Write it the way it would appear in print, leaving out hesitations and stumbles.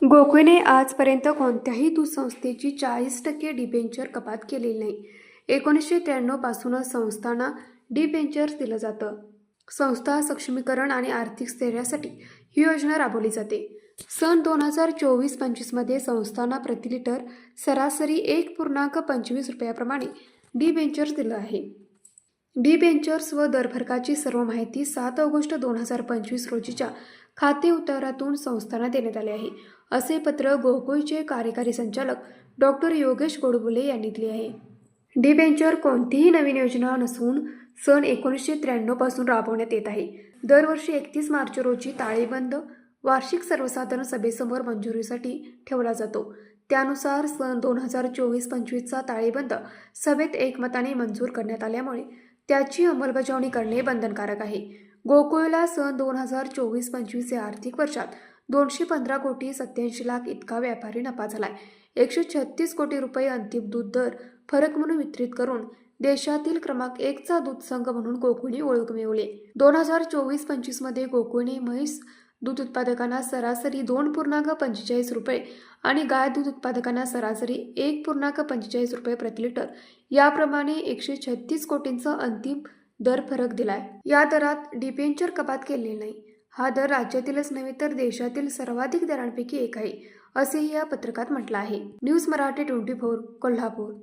गोकुळने आजपर्यंत कोणत्याही दूध संस्थेची 40% डिबेंचर कपात केलेली नाही. 1993 पासूनच संस्थांना डिबेंचर्स दिलं जातं. संस्था सक्षमीकरण आणि आर्थिक स्थैर्यासाठी ही योजना राबवली जाते. सन 2024-25 मध्ये संस्थांना प्रति लिटर सरासरी 1.25 रुपयाप्रमाणे डिबेंचर्स दिलं आहे. डिबेंचर्स व दरफरकाची सर्व माहिती 7 ऑगस्ट 2025 रोजीच्या खाते उतारातून संस्थांना देण्यात आले आहे, असे पत्र गोकुळचे कार्यकारी संचालक डॉक्टर योगेश गोडबोले यांनी दिले आहे. डिबेंचर कोणतीही नवीन योजना नसून सन 1993 पासून राबवण्यात येत आहे. दरवर्षी 31 मार्च रोजी ताळेबंद वार्षिक सर्वसाधारण सभेसमोर मंजुरीसाठी ठेवला जातो. त्यानुसार सन 2024-25चा ताळेबंद सभेत एकमताने मंजूर करण्यात आल्यामुळे त्याची अंमलबजावणी करणे बंधनकारक आहे. गोकुळला सन 2024-25 या आर्थिक वर्षात 215 कोटी 87 लाख इतका व्यापारी नफा झालाय. 136 कोटी रुपये अंतिम दूध दर फरक म्हणून वितरित करून देशातील क्रमांक 1चा दूध संघ म्हणून गोकुळने ओळख मिळवली. 2024-25 मध्ये गोकुळने म्हैस दूध उत्पादकांना सरासरी 2.45 रुपये आणि गाय दूध उत्पादकांना सरासरी 1.45 रुपये प्रति लिटर याप्रमाणे 136 कोटींचा अंतिम दर फरक दिलाय. या दरात डिबेंचर कपात केलेली नाही. हा दर राज्यातीलच नव्हे तर देशातील सर्वाधिक दरांपैकी एक आहे, असेही या पत्रकात म्हटलं आहे. न्यूज मराठी 24 कोल्हापूर.